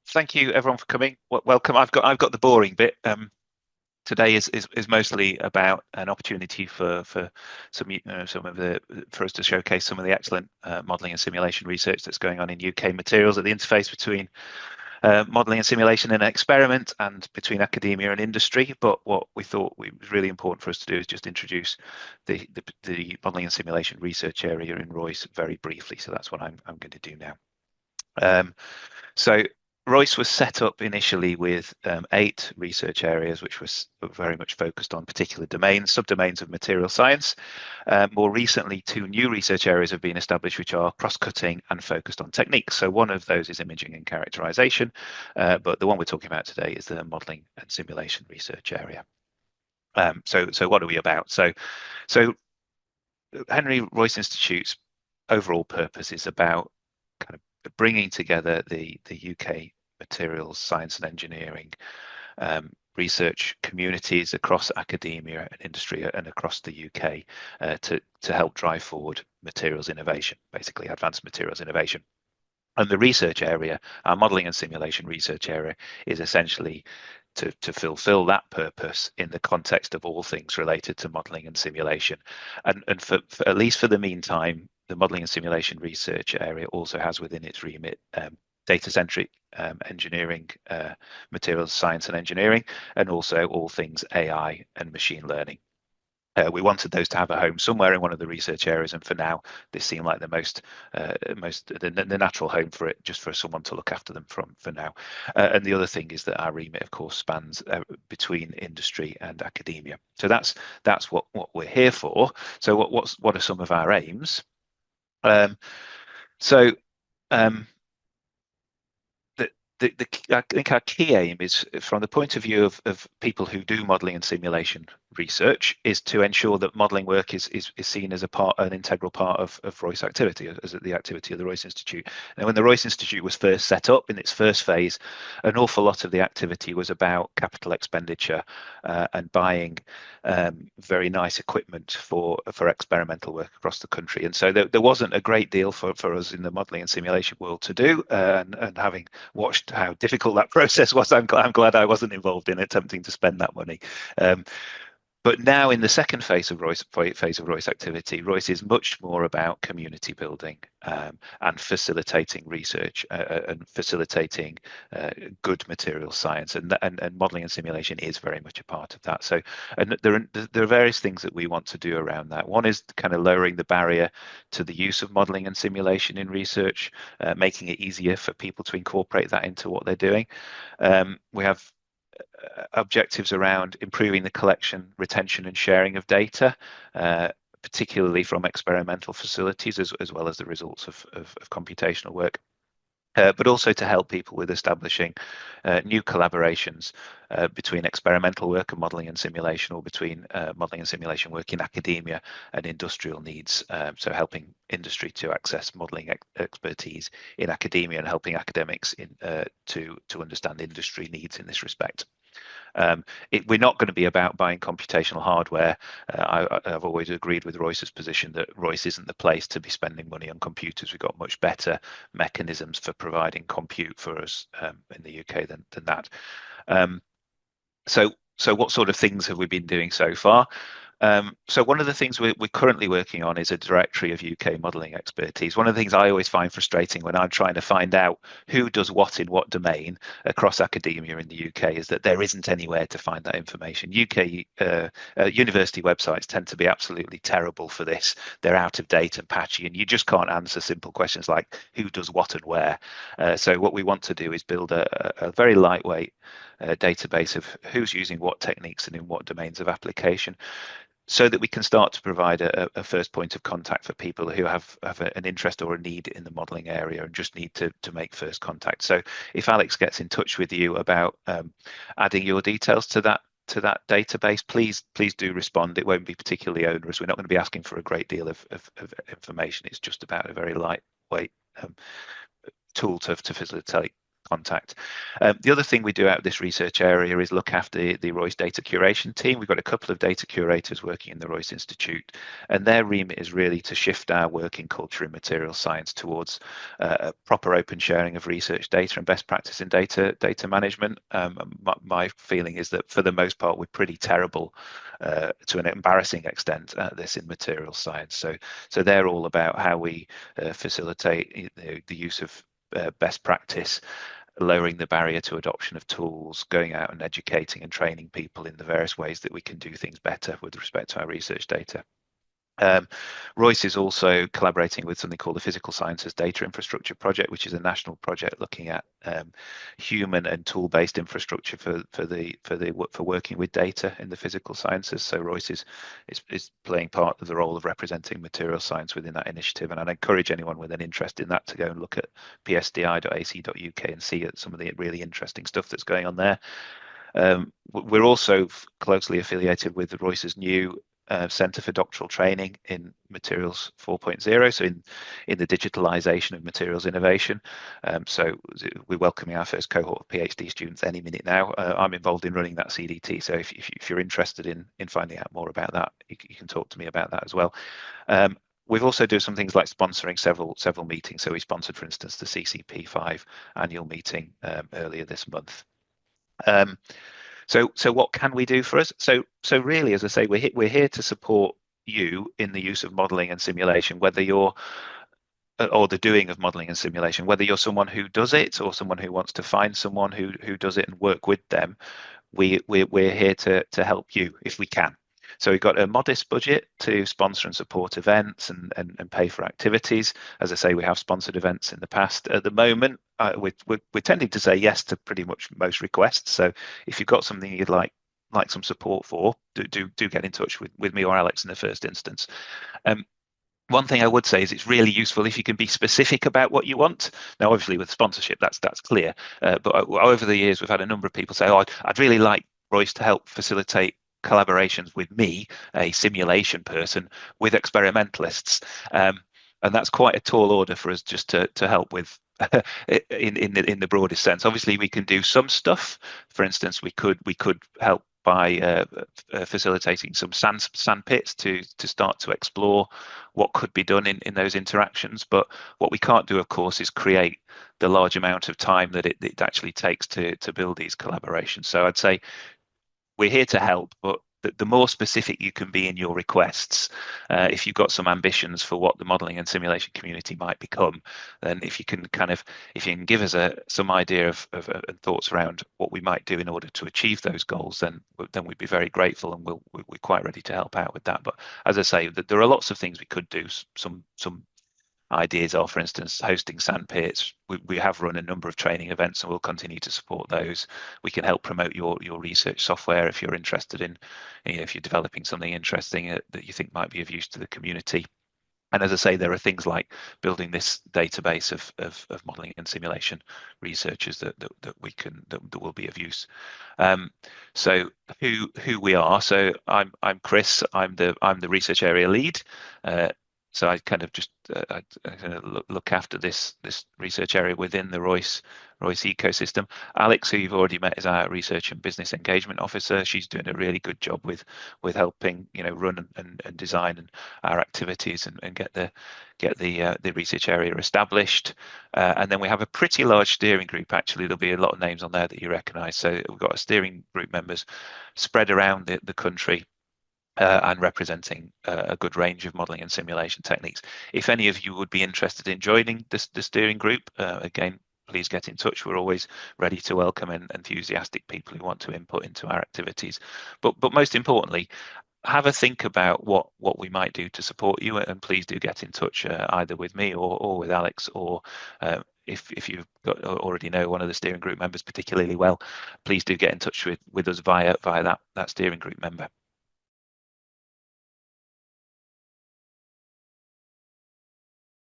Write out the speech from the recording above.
Thank you everyone for coming. Welcome. I've got the boring bit. Today is mostly about an opportunity for for us to showcase some of the excellent modelling and simulation research that's going on in UK materials at the interface between modelling and simulation in an experiment and between academia and industry. But what we thought was really important for us to do is just introduce the modelling and simulation research area in Royce very briefly. So that's what I'm going to do now. So Royce was set up initially with 8 research areas, which was very much focused on particular domains, subdomains of material science. More recently, 2 new research areas have been established, which are cross-cutting and focused on techniques. So one of those is imaging and characterization, but the one we're talking about today is the modeling and simulation research area. So what are we about? So Henry Royce Institute's overall purpose is about kind of bringing together the UK materials science and engineering research communities across academia and industry and across the UK to help drive forward materials innovation, basically advanced materials innovation. And the research area, our modelling and simulation research area, is essentially to fulfill that purpose in the context of all things related to modelling and simulation. And for at least for the meantime, the modelling and simulation research area also has within its remit data-centric engineering, materials science and engineering, and also all things AI and machine learning. We wanted those to have a home somewhere in one of the research areas, and for now, this seemed like the natural home for it, just for someone to look after them for now. And the other thing is that our remit, of course, spans between industry and academia. So that's what we're here for. So what are some of our aims? I think our key aim is, from the point of view of people who do modelling and simulation research, is to ensure that modelling work is seen as an integral part of Royce activity, as the activity of the Royce Institute. Now, when the Royce Institute was first set up in its first phase, an awful lot of the activity was about capital expenditure and buying very nice equipment for experimental work across the country. And so there wasn't a great deal for us in the modelling and simulation world to do, and having watched how difficult that process was, I'm glad I wasn't involved in attempting to spend that money. But now, in the second phase of Royce activity, Royce is much more about community building and facilitating research and facilitating good material science, and modelling and simulation is very much a part of that. So, and there are various things that we want to do around that. One is kind of lowering the barrier to the use of modelling and simulation in research, making it easier for people to incorporate that into what they're doing. We have objectives around improving the collection, retention and sharing of data, particularly from experimental facilities, as well as the results of computational work. But also to help people with establishing new collaborations between experimental work and modelling and simulation, or between modelling and simulation work in academia and industrial needs. So helping industry to access modelling expertise in academia and helping academics to understand industry needs in this respect. We're not going to be about buying computational hardware. I've always agreed with Royce's position that Royce isn't the place to be spending money on computers. We've got much better mechanisms for providing compute for us in the UK than that. So what sort of things have we been doing so far? So one of the things we're currently working on is a directory of UK modelling expertise. One of the things I always find frustrating when I'm trying to find out who does what in what domain across academia in the UK is that there isn't anywhere to find that information. UK university websites tend to be absolutely terrible for this. They're out of date and patchy, and you just can't answer simple questions like who does what and where. So what we want to do is build a very lightweight database of who's using what techniques and in what domains of application, so that we can start to provide a first point of contact for people who have an interest or a need in the modelling area and just need to make first contact. So if Alex gets in touch with you about adding your details to that database, please do respond. It won't be particularly onerous. We're not going to be asking for a great deal of information. It's just about a very lightweight tool to facilitate contact. The other thing we do out of this research area is look after the Royce data curation team. We've got a couple of data curators working in the Royce Institute, and their remit is really to shift our working culture in materials science towards a proper open sharing of research data and best practice in data management. My feeling is that for the most part, we're pretty terrible to an embarrassing extent at this in materials science. So they're all about how we facilitate the use of best practice, lowering the barrier to adoption of tools, going out and educating and training people in the various ways that we can do things better with respect to our research data. Royce is also collaborating with something called the Physical Sciences Data Infrastructure Project, which is a national project looking at human and tool-based infrastructure for working with data in the physical sciences. So Royce is playing part of the role of representing material science within that initiative, and I'd encourage anyone with an interest in that to go and look at psdi.ac.uk and see some of the really interesting stuff that's going on there. We're also closely affiliated with Royce's new Centre for Doctoral Training in Materials 4.0, so in the digitalisation of materials innovation. So we're welcoming our first cohort of PhD students any minute now. I'm involved in running that CDT, so if you're interested in finding out more about that, you can talk to me about that as well. We've also done some things like sponsoring several meetings. So we sponsored, for instance, the CCP5 annual meeting earlier this month. So what can we do for us? So really, as I say, we're here to support you in the use of modeling and simulation, whether you're or the doing of modeling and simulation, whether you're someone who does it or someone who wants to find someone who does it and work with them. We're here to help you if we can. So we've got a modest budget to sponsor and support events and pay for activities. As I say, we have sponsored events in the past. At the moment, we're tending to say yes to pretty much most requests. So if you've got something you'd like some support for, do get in touch with me or Alex in the first instance. One thing I would say is it's really useful if you can be specific about what you want. Now, obviously, with sponsorship, that's clear. But over the years, we've had a number of people say, "Oh, I'd really like Royce to help facilitate collaborations with me, a simulation person, with experimentalists." And that's quite a tall order for us just to help with in the broadest sense. Obviously, we can do some stuff. For instance, we could help by facilitating some sand pits to start to explore what could be done in those interactions. But what we can't do, of course, is create the large amount of time that it actually takes to build these collaborations. So I'd say we're here to help, but the more specific you can be in your requests, if you've got some ambitions for what the modeling and simulation community might become, then if you can give us some idea of and thoughts around what we might do in order to achieve those goals, then we'd be very grateful, and we're quite ready to help out with that. But as I say, there are lots of things we could do. Some ideas are, for instance, hosting sandpits. We have run a number of training events and we'll continue to support those. We can help promote your research software if you're interested in, if you're developing something interesting that you think might be of use to the community. And as I say, there are things like building this database of modeling and simulation researchers that will be of use. So who we are. So I'm Chris. I'm the research area lead. So I kind of just I kind of look after this research area within the Royce ecosystem. Alex, who you've already met, is our research and business engagement officer. She's doing a really good job with helping run and design our activities and get the research area established. And then we have a pretty large steering group. Actually, there'll be a lot of names on there that you recognise. So we've got a steering group members spread around the country. And representing a good range of modelling and simulation techniques. If any of you would be interested in joining the steering group, again, please get in touch. We're always ready to welcome enthusiastic people who want to input into our activities. But most importantly, have a think about what we might do to support you, and please do get in touch either with me or with Alex, or if you've already know one of the steering group members particularly well, please do get in touch with us via that steering group member.